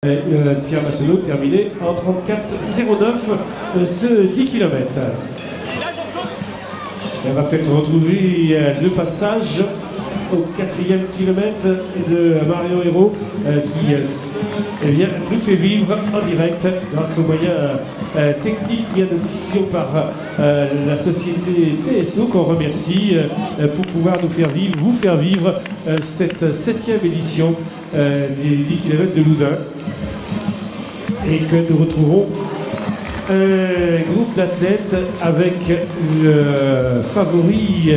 Pierre Massonneau terminé en 34,09 ce 10 km. On va peut-être retrouver le passage au 4e kilomètre de Marion Hérault qui eh bien, nous fait vivre en direct grâce aux moyens techniques bien de diffusion par la société TSO qu'on remercie pour pouvoir nous faire vivre, vous faire vivre cette 7e édition des 10 km de Loudun, et que nous retrouvons un groupe d'athlètes avec le favori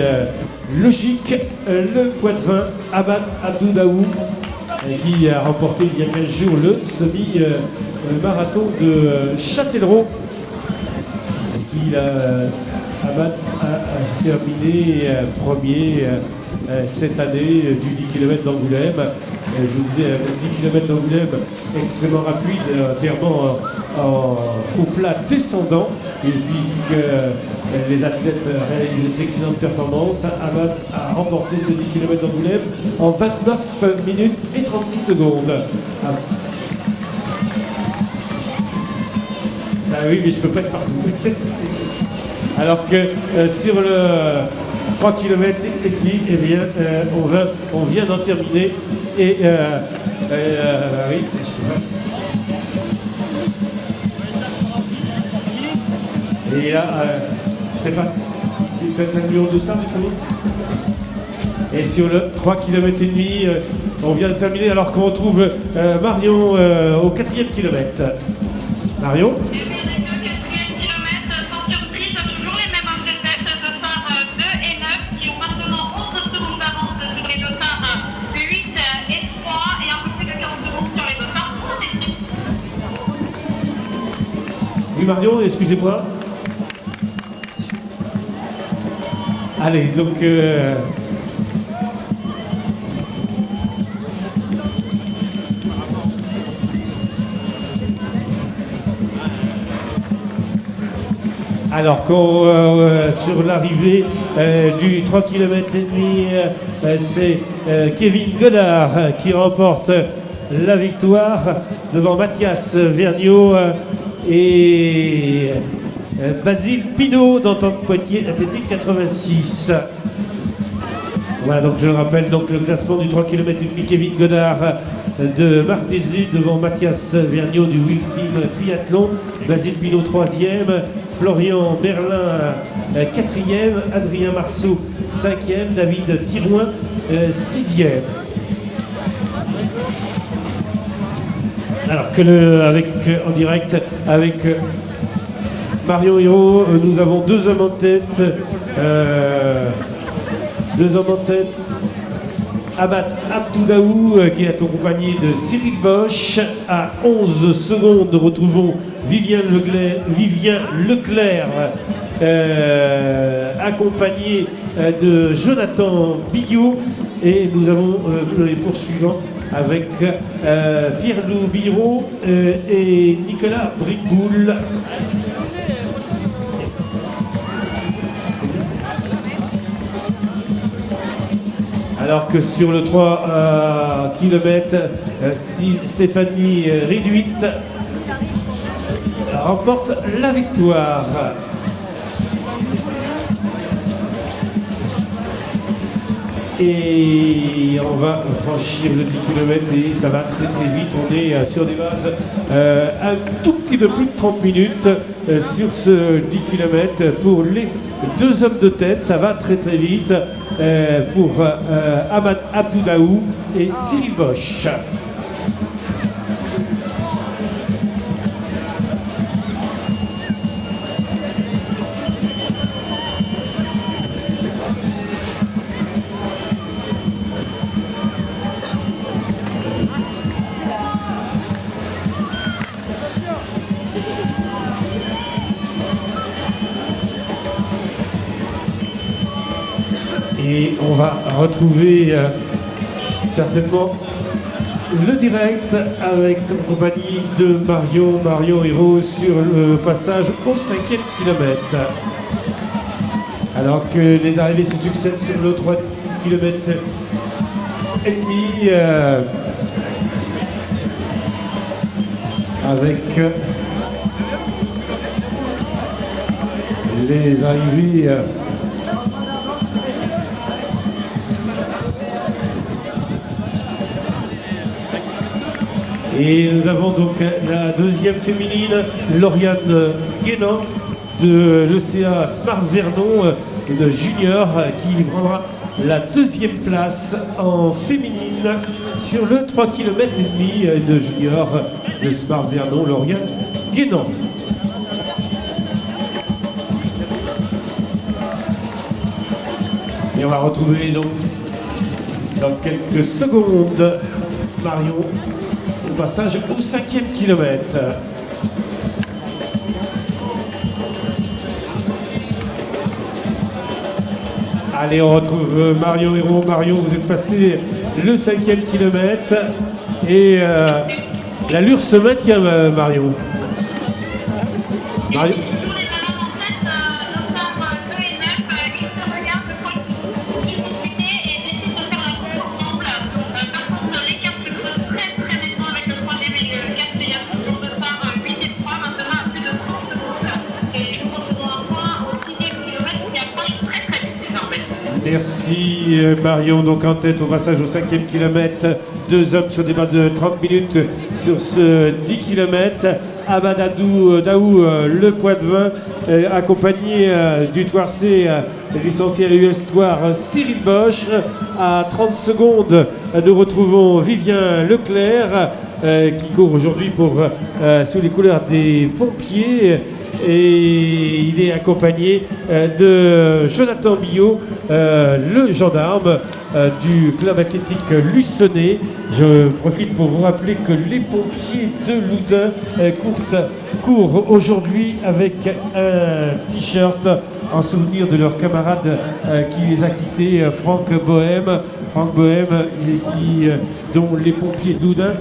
logique, le poitevin Abad Abdou-Daou, qui a remporté il y a 15 jours le semi-marathon de Châtellerault. Abad a terminé premier cette année du 10 km d'Angoulême. Je vous disais, 10 km d'Angoulême extrêmement rapide, entièrement en faux plat descendant, et puisque les athlètes réalisent d'excellentes performances, Abad a remporté ce 10 km d'Angoulême en 29 minutes et 36 secondes. Ah oui, mais je ne peux pas être partout. Alors que sur le 3 km et demi, eh bien, on vient d'en terminer. Et oui, je peux pas. Et là, Stéphane, tu as le numéro de ça du premier. Et sur le 3 km et demi, on vient de terminer alors qu'on retrouve Marion au 4e kilomètre. Marion ? Oui, Marion, excusez-moi. Allez, donc... Alors sur l'arrivée du 3 km et demi, c'est Kevin Godard qui remporte la victoire devant Mathias Vergniaud et Basile Pinault d'Entente Poitiers, Athlétique 86. Voilà, donc je rappelle donc le classement du 3 km et demi. Kevin Godard de Martézu devant Mathias Vergniaud du Will Team Triathlon, Basile Pinault 3e, Florian Merlin 4e, Adrien Marceau 5e, David Thirouin 6e. Alors que en direct avec Marion Hérault, nous avons deux hommes en tête. Abad Abdou-Daou qui est accompagné de Cyril Bosch. À 11 secondes, nous retrouvons Vivien Leclerc accompagné de Jonathan Billot. Et nous avons les poursuivants avec Pierre-Loup Biro et Nicolas Bricoul. Alors que sur le 3 km, Stéphanie Réduite remporte la victoire. Et on va franchir le 10 km et ça va très très vite. On est sur des bases un tout petit peu plus de 30 minutes sur ce 10 km pour les deux hommes de tête. Ça va très très vite pour Abad Abdou-Daou et Cyril Bosch. Et on va retrouver certainement le direct avec en compagnie de Marion Hérault sur le passage au 5e kilomètre. Alors que les arrivées se succèdent sur le 3 km et demi. avec les arrivées et nous avons donc la deuxième féminine, Lauriane Guénan de l'ECA Smart Vernon de junior qui prendra la deuxième place en féminine sur le 3 km et demi de junior de Smart Vernon, Lauriane Guénan. Et on va retrouver donc dans quelques secondes Marion au passage au 5e kilomètre. Allez, on retrouve Marion Hérault. Marion, vous êtes passé le 5e kilomètre et l'allure se maintient, Marion. Marion. Merci Marion, donc en tête au passage au 5e kilomètre, 2 hommes sur des bases de 30 minutes sur ce 10 km. Amadou Daou, le Poitevin, accompagné du Toircé, licencié à l'US Toire, Cyril Bosch. À 30 secondes, nous retrouvons Vivien Leclerc, qui court aujourd'hui sous les couleurs des pompiers. Et il est accompagné de Jonathan Billot, le gendarme du club athlétique Lucenay. Je profite pour vous rappeler que les pompiers de Loudun courent aujourd'hui avec un t-shirt en souvenir de leur camarade qui les a quittés, Franck Bohème. Franck Bohème, dont les pompiers de Loudun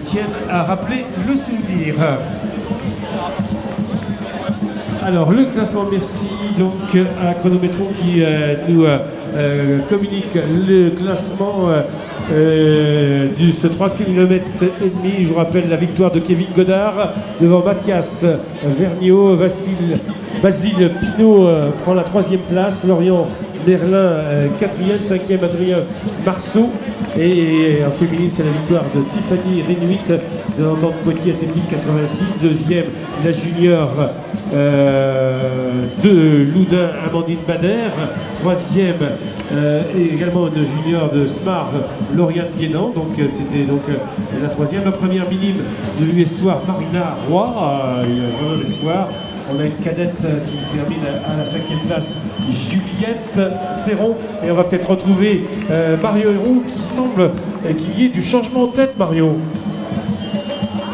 tiennent à rappeler le souvenir. Alors le classement, merci donc à Chronométron qui nous communique le classement de ce 3 km et demi. Je vous rappelle la victoire de Kevin Godard devant Mathias Vergniaud. Basile Pinot prend la 3e place. Lorient Merlin 4e, 5e Adrien Marceau. Et en féminine, c'est la victoire de Tiffany Rénuit de l'entente Poitiers Athlétique 86. 2e, la junior de Loudun, Amandine Bader. 3e, et également une junior de Smart, Lauriane Guénan. Donc c'était donc la 3e. La première minime de l'US Toire, Marina Roy. Vraiment l'espoir. On a une cadette qui termine à la 5e place, Juliette Serron. Et on va peut-être retrouver Mario Hérault qui semble qu'il y ait du changement en tête, Mario.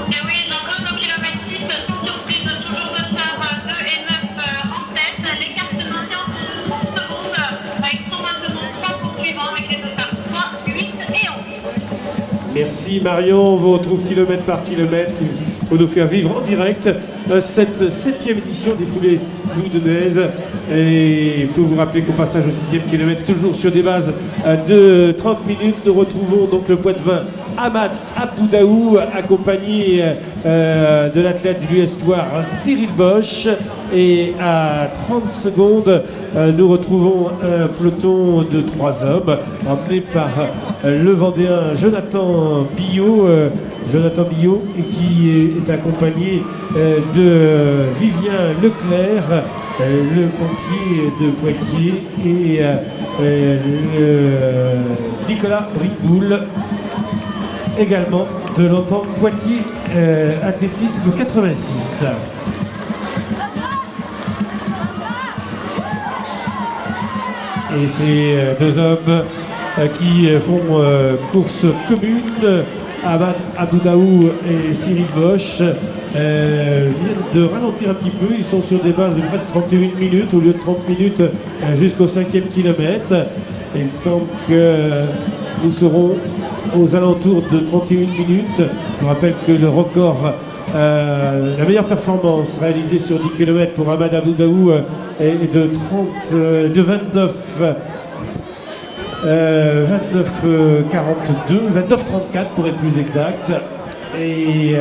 Et oui, donc au kilomètre 6, sans surprise, toujours de Star 2 et 9 en tête. L'écart se maintient en 30 secondes, avec 120 secondes, 3 poursuivants avec les deux stars 3, 8 et 11. Merci Marion, on vous retrouve kilomètre par kilomètre pour nous faire vivre en direct cette 7e édition des foulées loudunaises. Et pour vous rappeler qu'au passage au 6e kilomètre, toujours sur des bases de 30 minutes, nous retrouvons donc le Poitevin Ahmad Abdoudaou, accompagné de l'athlète du l'US Toire, Cyril Bosch. Et à 30 secondes, nous retrouvons un peloton de 3 hommes, emmené par le Vendéen Jonathan Billot, et qui est accompagné de Vivien Leclerc, le pompier de Poitiers, et Nicolas Briboul, également de l'entente Poitiers athlétisme 86. Et ces deux hommes qui font course commune, Ahmad Abdoudaou et Cyril Bosch, viennent de ralentir un petit peu. Ils sont sur des bases de près de 31 minutes au lieu de 30 minutes jusqu'au 5e kilomètre. Il semble que nous serons aux alentours de 31 minutes. Je vous rappelle que le record, la meilleure performance réalisée sur 10 km pour Ahmad Abdoudaou est de 29 29 34 pour être plus exact. Et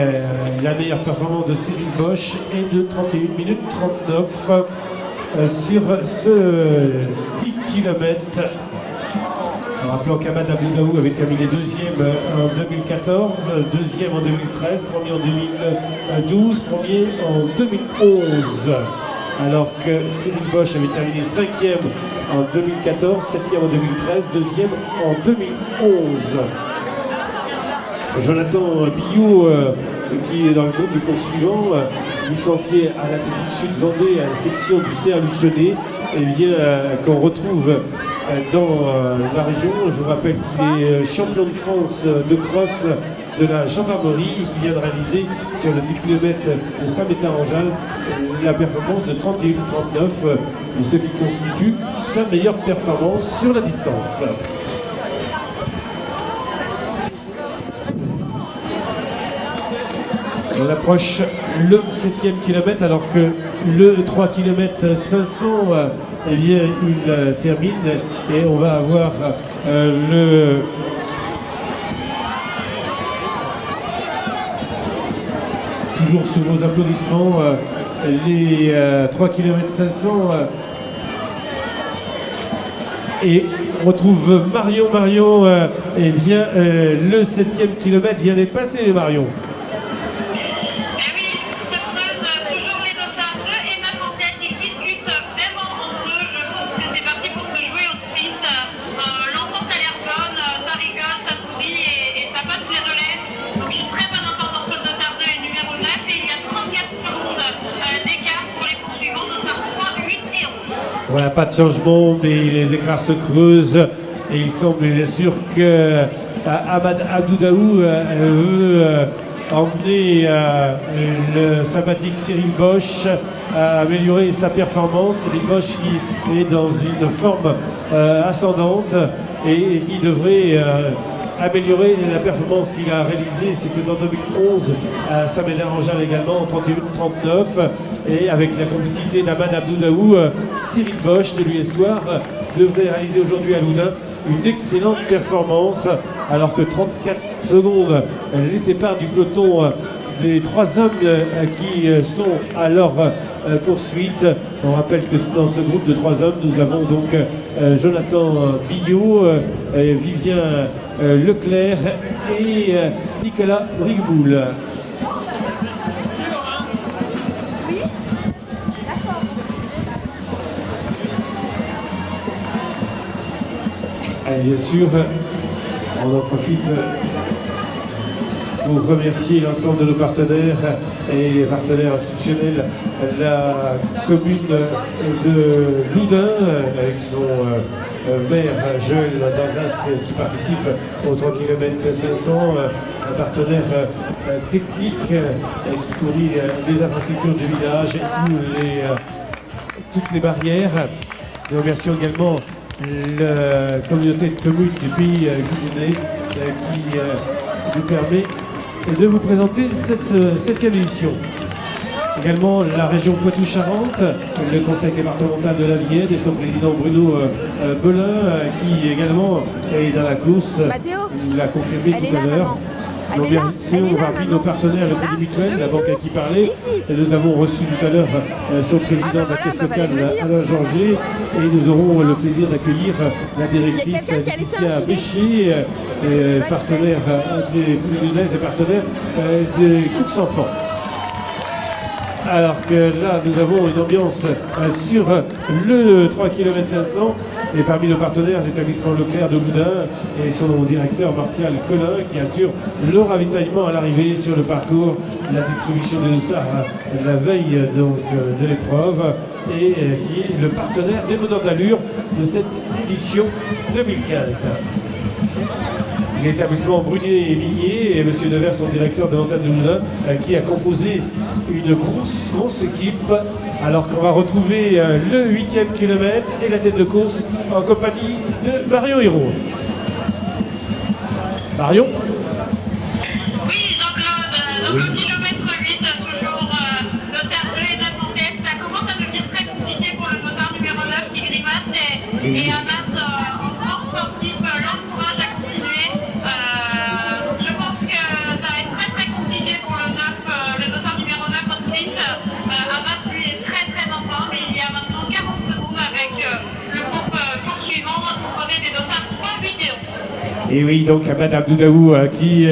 la meilleure performance de Cyril Bosch est de 31 minutes 39 sur ce 10 km. Rappelons qu'Ahmad Aboudaou avait terminé deuxième en 2014, deuxième en 2013, premier en 2012, premier en 2011. Alors que Cyril Bosch avait terminé cinquième en 2014, septième en 2013, deuxième en 2011. Jonathan Billot, qui est dans le groupe de poursuivants, licencié à l'Athlétique Sud Vendée, à la section du CR Lucenay, et bien qu'on retrouve dans la région. Je vous rappelle qu'il est champion de France de cross de la gendarmerie et qui vient de réaliser sur le 10 km de Saint-Métain-en-Jalles la performance de 31-39, ce qui constitue sa meilleure performance sur la distance. On approche le 7e kilomètre alors que le 3 km 500 eh bien, il termine et on va avoir le toujours sous vos applaudissements les 3 km 500 et on retrouve Marion et bien le 7e kilomètre vient d'être passé Marion. Voilà, pas de changement, mais les écarts se creusent et il semble bien sûr que Ahmad Aboudaou veut emmener le sympathique Cyril Bosch à améliorer sa performance. Cyril Bosch qui est dans une forme ascendante et qui devrait améliorer la performance qu'il a réalisée. C'était en 2011 à Saint-Médard-en-Jalles également en 31-39 et avec la complicité d'Ahmad Aboudaou, Cyril Bosch de l'US-Loire devrait réaliser aujourd'hui à Loudun une excellente performance alors que 34 secondes les séparent du peloton des trois hommes qui sont à leur poursuite. On rappelle que dans ce groupe de trois hommes, nous avons donc Jonathan Billot, Vivien Leclerc et Nicolas Rigboul. Bien sûr, on en profite pour remercier l'ensemble de nos partenaires et partenaires institutionnels, la commune de Loudun avec son maire Joël Danzas qui participe aux 3 km 500, un partenaire technique qui fournit les infrastructures du village et toutes les barrières. Nous remercions également la communauté de communes du pays Guyanais qui nous permet de vous présenter cette 7e édition. Également la région Poitou-Charentes, le conseil départemental de la Vienne et son président Bruno Belin qui également est dans la course, il l'a confirmé tout à l'heure. Nous remercions parmi nos partenaires le Crédit Mutuel, la banque à qui parler. Et nous avons reçu tout à l'heure son président de la caisse locale, Alain Georget, et nous aurons le plaisir d'accueillir la directrice Laetitia Béchier, partenaire des Lyonnaises et partenaire des courses enfants. Alors que là, nous avons une ambiance sur le 3 km 500 et parmi nos partenaires, l'établissement Leclerc de Loudun et son directeur Martial Collin qui assure le ravitaillement à l'arrivée sur le parcours, la distribution des dossards la veille donc, de l'épreuve et qui est le partenaire des meneurs d'allure de cette édition 2015. L'établissement Brunier et Ligné et M. Devers, son directeur de l'antenne de Loudun, qui a composé une grosse équipe, alors qu'on va retrouver le 8e kilomètre et la tête de course en compagnie de Marion Hérault. Marion ? Oui, Jean-Claude, donc au kilomètre 8, toujours le terre 2 et 9 en tête. Ça commence à devenir très compliqué pour le motard numéro 9 qui grimace et Amas en force sportive l'encourage à continuer. Je pense que ça va être très compliqué. Et oui, donc Ahmad Abdou-Daoud qui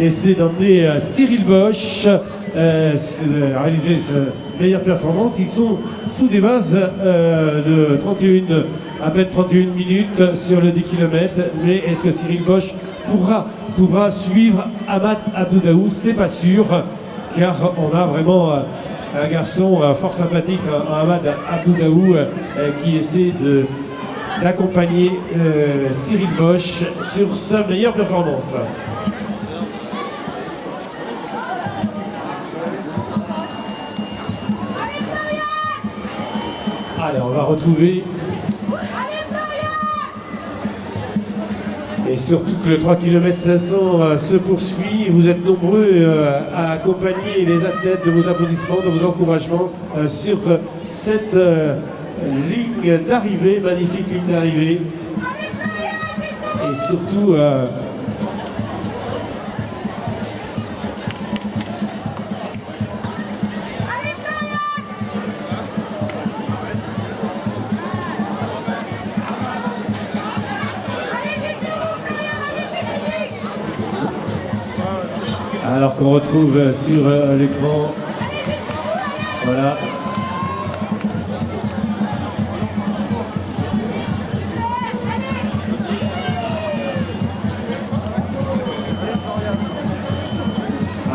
essaie d'emmener Cyril Bosch réaliser sa meilleure performance. Ils sont sous des bases de 31, à peine 31 minutes sur le 10 km. Mais est-ce que Cyril Bosch pourra suivre Ahmad Abdou-Daoud? C'est pas sûr, car on a vraiment un garçon fort sympathique, Ahmad Abdou-Daoud, qui essaie d'accompagner Cyril Bosch sur sa meilleure performance. Allez, on va retrouver. Et surtout que le 3 km 500 se poursuit. Vous êtes nombreux à accompagner les athlètes de vos applaudissements, de vos encouragements sur cette ligne d'arrivée, magnifique ligne d'arrivée. Et surtout alors qu'on retrouve sur l'écran, voilà.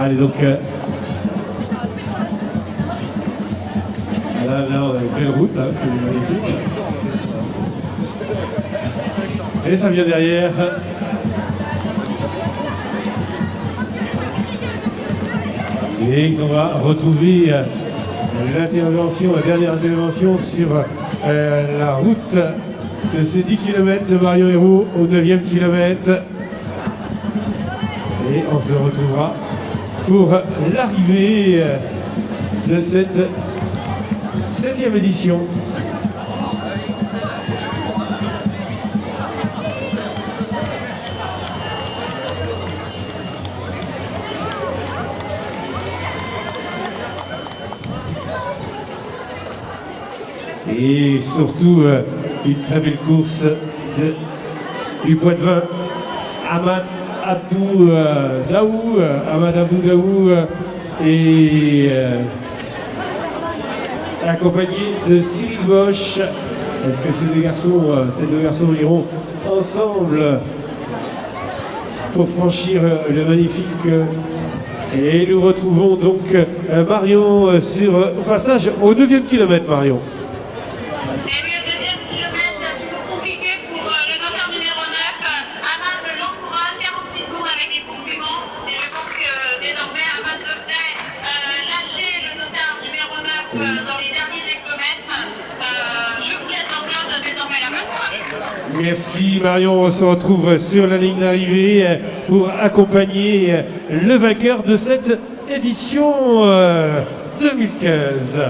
Allez donc, là on a une belle route, hein, c'est magnifique. Et ça vient derrière. Et on va retrouver la dernière intervention sur la route de ces 10 km de Marion Hérault au 9e kilomètre. Et on se retrouvera pour l'arrivée de cette 7e édition. Et surtout une très belle course du Poitvin, Ahmad Abdou-Daoud et accompagné de Cyril Bosch. Est-ce que ces deux garçons iront ensemble pour franchir le magnifique et nous retrouvons donc Marion au passage au 9e kilomètre, Marion. Merci Marion, on se retrouve sur la ligne d'arrivée pour accompagner le vainqueur de cette édition 2015.